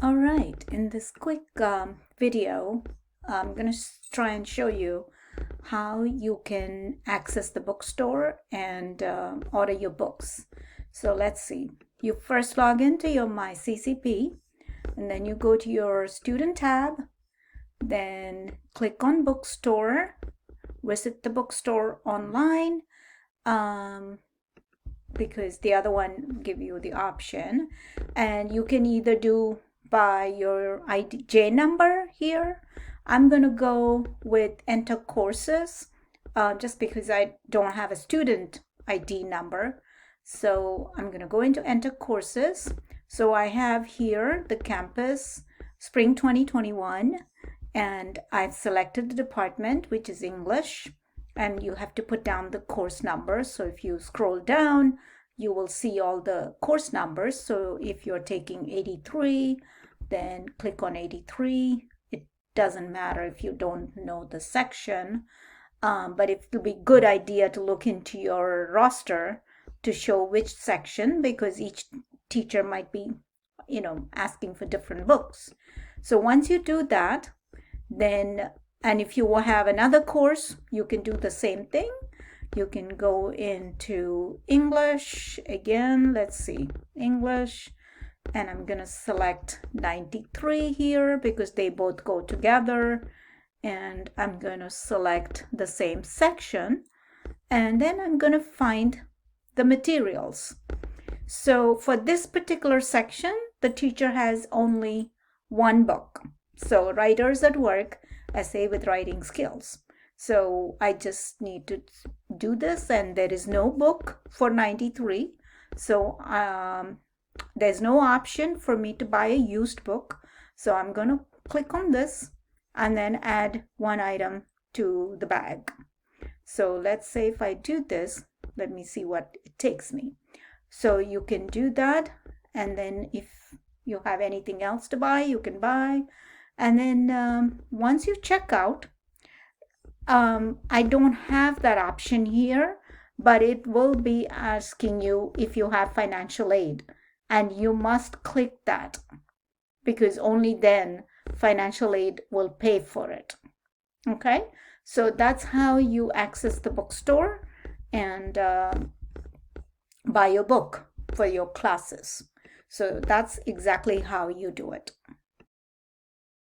All right, in this quick video, I'm going to try and show you how you can access the bookstore and order your books. So let's see. You first log into your My CCP, and then you go to your student tab, then click on Bookstore, visit the bookstore online, because the other one give you the option, and you can either do by your IDJ number here. I'm going to go with enter courses just because I don't have a student ID number. So I'm going to go into enter courses. So I have here the campus spring 2021, and I've selected the department, which is English, and you have to put down the course number. So if you scroll down, you will see all the course numbers. So if you're taking 83, then click on 83. It doesn't matter if you don't know the section, but it will be a good idea to look into your roster to show which section, because each teacher might be, asking for different books. So once you do that, then, and if you have another course, you can do the same thing. You can go into English again. Let's see, English, and I'm going to select 93 here because they both go together, and I'm going to select the same section, and then I'm going to find the materials. So for this particular section, the teacher has only one book. So Writers at Work, Essay with Writing Skills. So I just need to do this, and there is no book for 93. So there's no option for me to buy a used book. So I'm going to click on this and then add one item to the bag. So let's say if I do this, let me see what it takes me. So you can do that, and then if you have anything else to buy, you can buy. And then once you check out, I don't have that option here, but it will be asking you if you have financial aid, and you must click that because only then financial aid will pay for it. Okay, so that's how you access the bookstore and buy your book for your classes. So that's exactly how you do it.